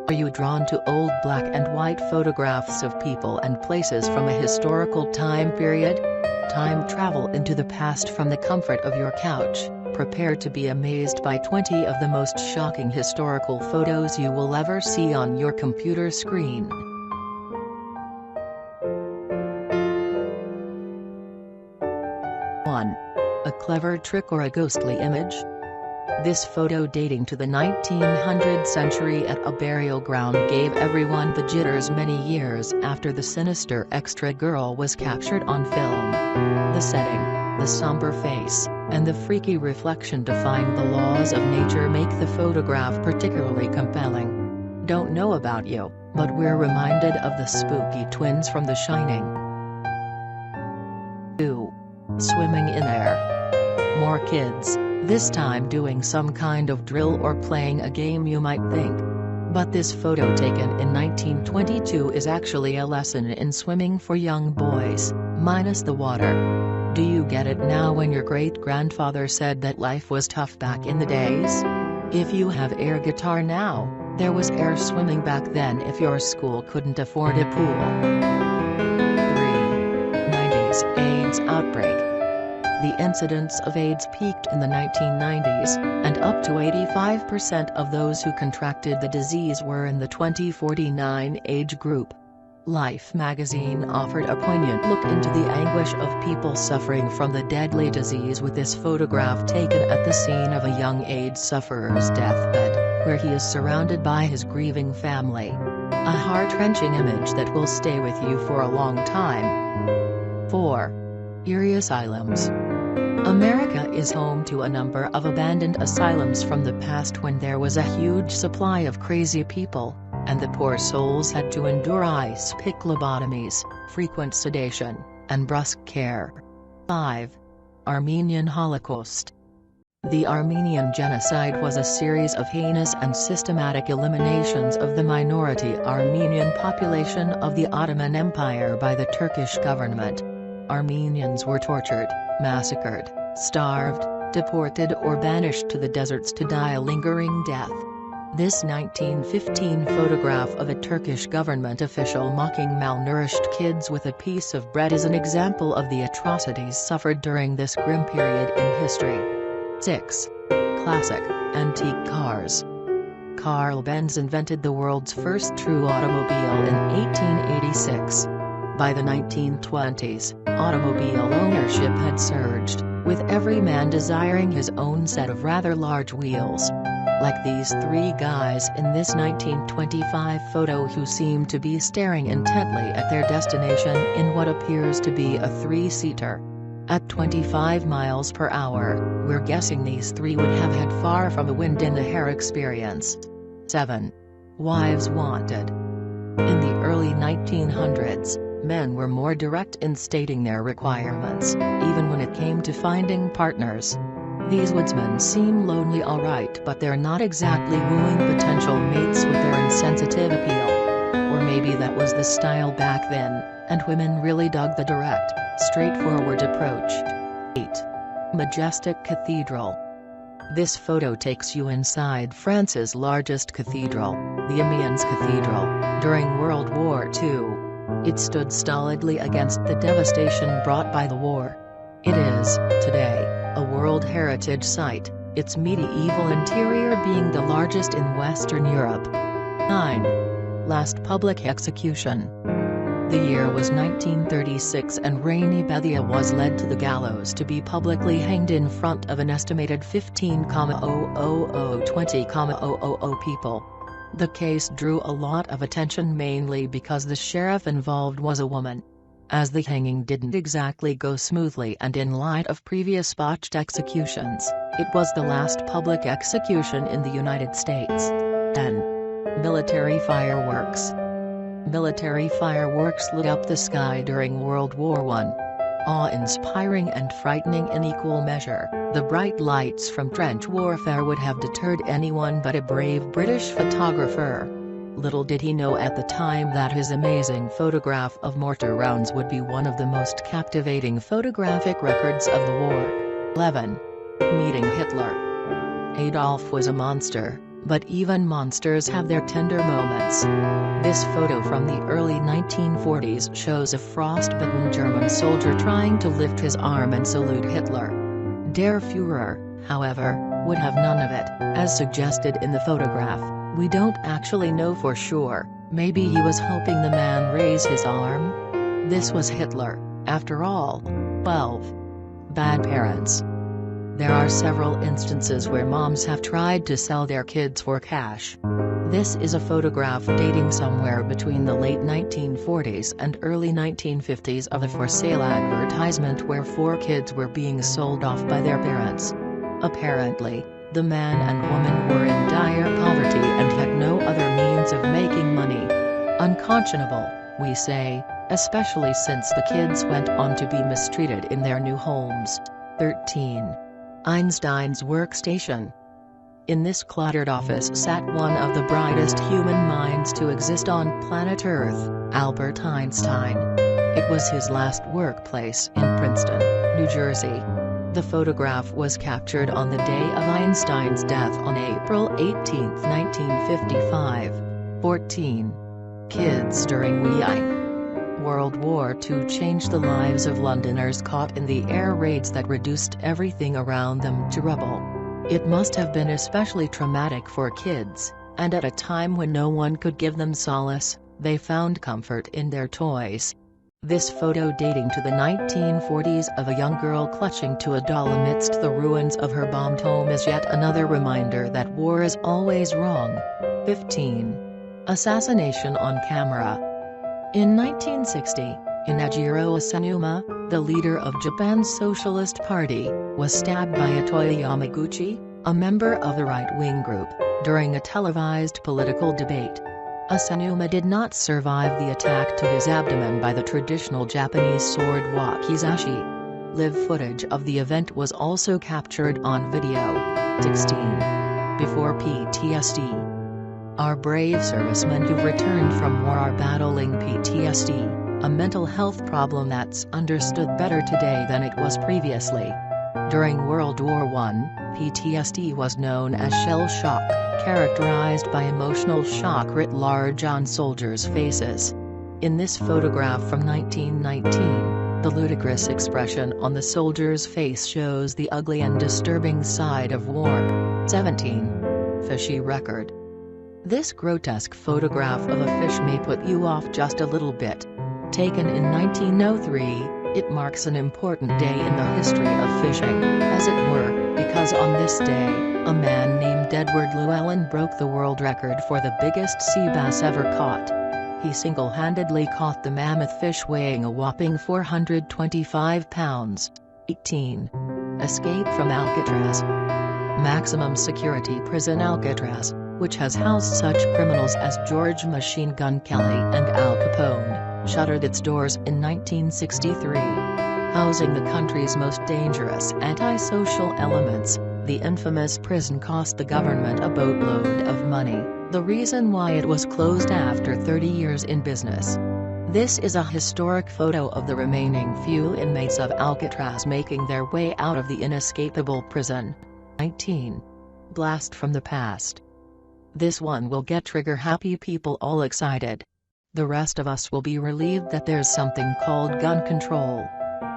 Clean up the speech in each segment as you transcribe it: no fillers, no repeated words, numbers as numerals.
Are you drawn to old black and white photographs of people and places from a historical time period? Time travel into the past from the comfort of your couch. Prepare to be amazed by 20 of the most shocking historical photos you will ever see on your computer screen. 1. A clever trick or a ghostly image? This photo dating to the 1900th century at a burial ground gave everyone the jitters many years after the sinister extra girl was captured on film. The setting, the somber face, and the freaky reflection defying the laws of nature make the photograph particularly compelling. Don't know about you, but we're reminded of the spooky twins from The Shining. 2. Swimming in air. More kids, this time doing some kind of drill or playing a game, you might think. But this photo taken in 1922 is actually a lesson in swimming for young boys, minus the water. Do you get it now when your great-grandfather said that life was tough back in the days? If you have air guitar now, there was air swimming back then if your school couldn't afford a pool. 3. 90s AIDS Outbreak. The incidence of AIDS peaked in the 1990s, and up to 85% of those who contracted the disease were in the 20-49 age group. Life magazine offered a poignant look into the anguish of people suffering from the deadly disease with this photograph taken at the scene of a young AIDS sufferer's deathbed, where he is surrounded by his grieving family. A heart-wrenching image that will stay with you for a long time. 4. Eerie Asylums. America is home to a number of abandoned asylums from the past when there was a huge supply of crazy people, and the poor souls had to endure ice-pick lobotomies, frequent sedation, and brusque care. 5. Armenian Holocaust. The Armenian Genocide was a series of heinous and systematic eliminations of the minority Armenian population of the Ottoman Empire by the Turkish government. Armenians were tortured, massacred, starved, deported or banished to the deserts to die a lingering death. This 1915 photograph of a Turkish government official mocking malnourished kids with a piece of bread is an example of the atrocities suffered during this grim period in history. 6. Classic, antique cars. Carl Benz invented the world's first true automobile in 1886. By the 1920s, automobile ownership had surged, with every man desiring his own set of rather large wheels. Like these three guys in this 1925 photo who seem to be staring intently at their destination in what appears to be a three-seater. At 25 miles per hour, we're guessing these three would have had far from a wind in the hair experience. 7. Wives wanted. In the early 1900s, men were more direct in stating their requirements, even when it came to finding partners. These woodsmen seem lonely alright, but they're not exactly wooing potential mates with their insensitive appeal. Or maybe that was the style back then, and women really dug the direct, straightforward approach. 8. Majestic Cathedral. This photo takes you inside France's largest cathedral, the Amiens Cathedral, during World War II. It stood stolidly against the devastation brought by the war. It is, today, a World Heritage Site, its medieval interior being the largest in Western Europe. 9. Last public execution. The year was 1936 and Rainy Bethia was led to the gallows to be publicly hanged in front of an estimated 15,000-20,000 people. The case drew a lot of attention mainly because the sheriff involved was a woman. As the hanging didn't exactly go smoothly and in light of previous botched executions, it was the last public execution in the United States. 10. Military fireworks. Military fireworks lit up the sky during World War I. Awe-inspiring and frightening in equal measure, the bright lights from trench warfare would have deterred anyone but a brave British photographer. Little did he know at the time that his amazing photograph of mortar rounds would be one of the most captivating photographic records of the war. 11. Meeting Hitler. Adolf was a monster, But even monsters have their tender moments. This photo from the early 1940s shows a frostbitten German soldier trying to lift his arm and salute Hitler. Der Führer, however, would have none of it, as suggested in the photograph. We don't actually know for sure, maybe he was helping the man raise his arm? This was Hitler, after all. 12. Bad parents. There are several instances where moms have tried to sell their kids for cash. This is a photograph dating somewhere between the late 1940s and early 1950s of a for sale advertisement where 4 kids were being sold off by their parents. Apparently, the man and woman were in dire poverty and had no other means of making money. Unconscionable, we say, especially since the kids went on to be mistreated in their new homes. 13. Einstein's Workstation. In this cluttered office sat one of the brightest human minds to exist on planet Earth, Albert Einstein. It was his last workplace in Princeton, New Jersey. The photograph was captured on the day of Einstein's death on April 18, 1955. 14. Kids during WWII. World War II changed the lives of Londoners caught in the air raids that reduced everything around them to rubble. It must have been especially traumatic for kids, and at a time when no one could give them solace, they found comfort in their toys. This photo dating to the 1940s of a young girl clutching to a doll amidst the ruins of her bombed home is yet another reminder that war is always wrong. 15. Assassination on camera. In 1960, Inajiro Asanuma, the leader of Japan's Socialist Party, was stabbed by Atoya Yamaguchi, a member of the right-wing group, during a televised political debate. Asanuma did not survive the attack to his abdomen by the traditional Japanese sword wakizashi. Live footage of the event was also captured on video. 16. Before PTSD. Our brave servicemen who've returned from war are battling PTSD, a mental health problem that's understood better today than it was previously. During World War I, PTSD was known as shell shock, characterized by emotional shock writ large on soldiers' faces. In this photograph from 1919, the ludicrous expression on the soldier's face shows the ugly and disturbing side of war. 17. Fishy Record. This grotesque photograph of a fish may put you off just a little bit. Taken in 1903, it marks an important day in the history of fishing, as it were, because on this day, a man named Edward Llewellyn broke the world record for the biggest sea bass ever caught. He single-handedly caught the mammoth fish weighing a whopping 425 pounds. 18. Escape from Alcatraz. Maximum security prison Alcatraz, which has housed such criminals as George Machine Gun Kelly and Al Capone, shuttered its doors in 1963. Housing the country's most dangerous antisocial elements, the infamous prison cost the government a boatload of money, the reason why it was closed after 30 years in business. This is a historic photo of the remaining few inmates of Alcatraz making their way out of the inescapable prison. 19. Blast from the past. This one will get trigger-happy people all excited. The rest of us will be relieved that there's something called gun control.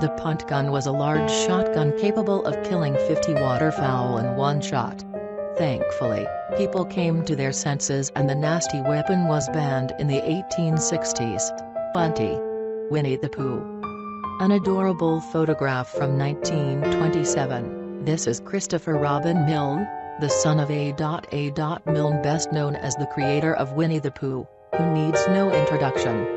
The punt gun was a large shotgun capable of killing 50 waterfowl in one shot. Thankfully, people came to their senses and the nasty weapon was banned in the 1860s. 20. Winnie-the-Pooh. An adorable photograph from 1927. This is Christopher Robin Milne, the son of A. Milne, best known as the creator of Winnie-the-Pooh, who needs no introduction.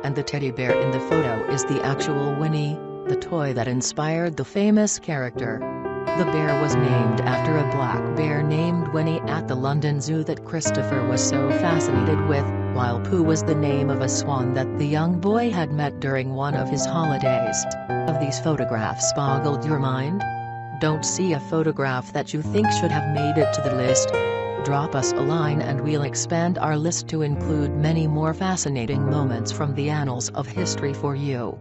And the teddy bear in the photo is the actual Winnie, the toy that inspired the famous character. The bear was named after a black bear named Winnie at the London Zoo that Christopher was so fascinated with, while Pooh was the name of a swan that the young boy had met during one of his holidays. Have these photographs boggled your mind? Don't see a photograph that you think should have made it to the list? Drop us a line and we'll expand our list to include many more fascinating moments from the annals of history for you.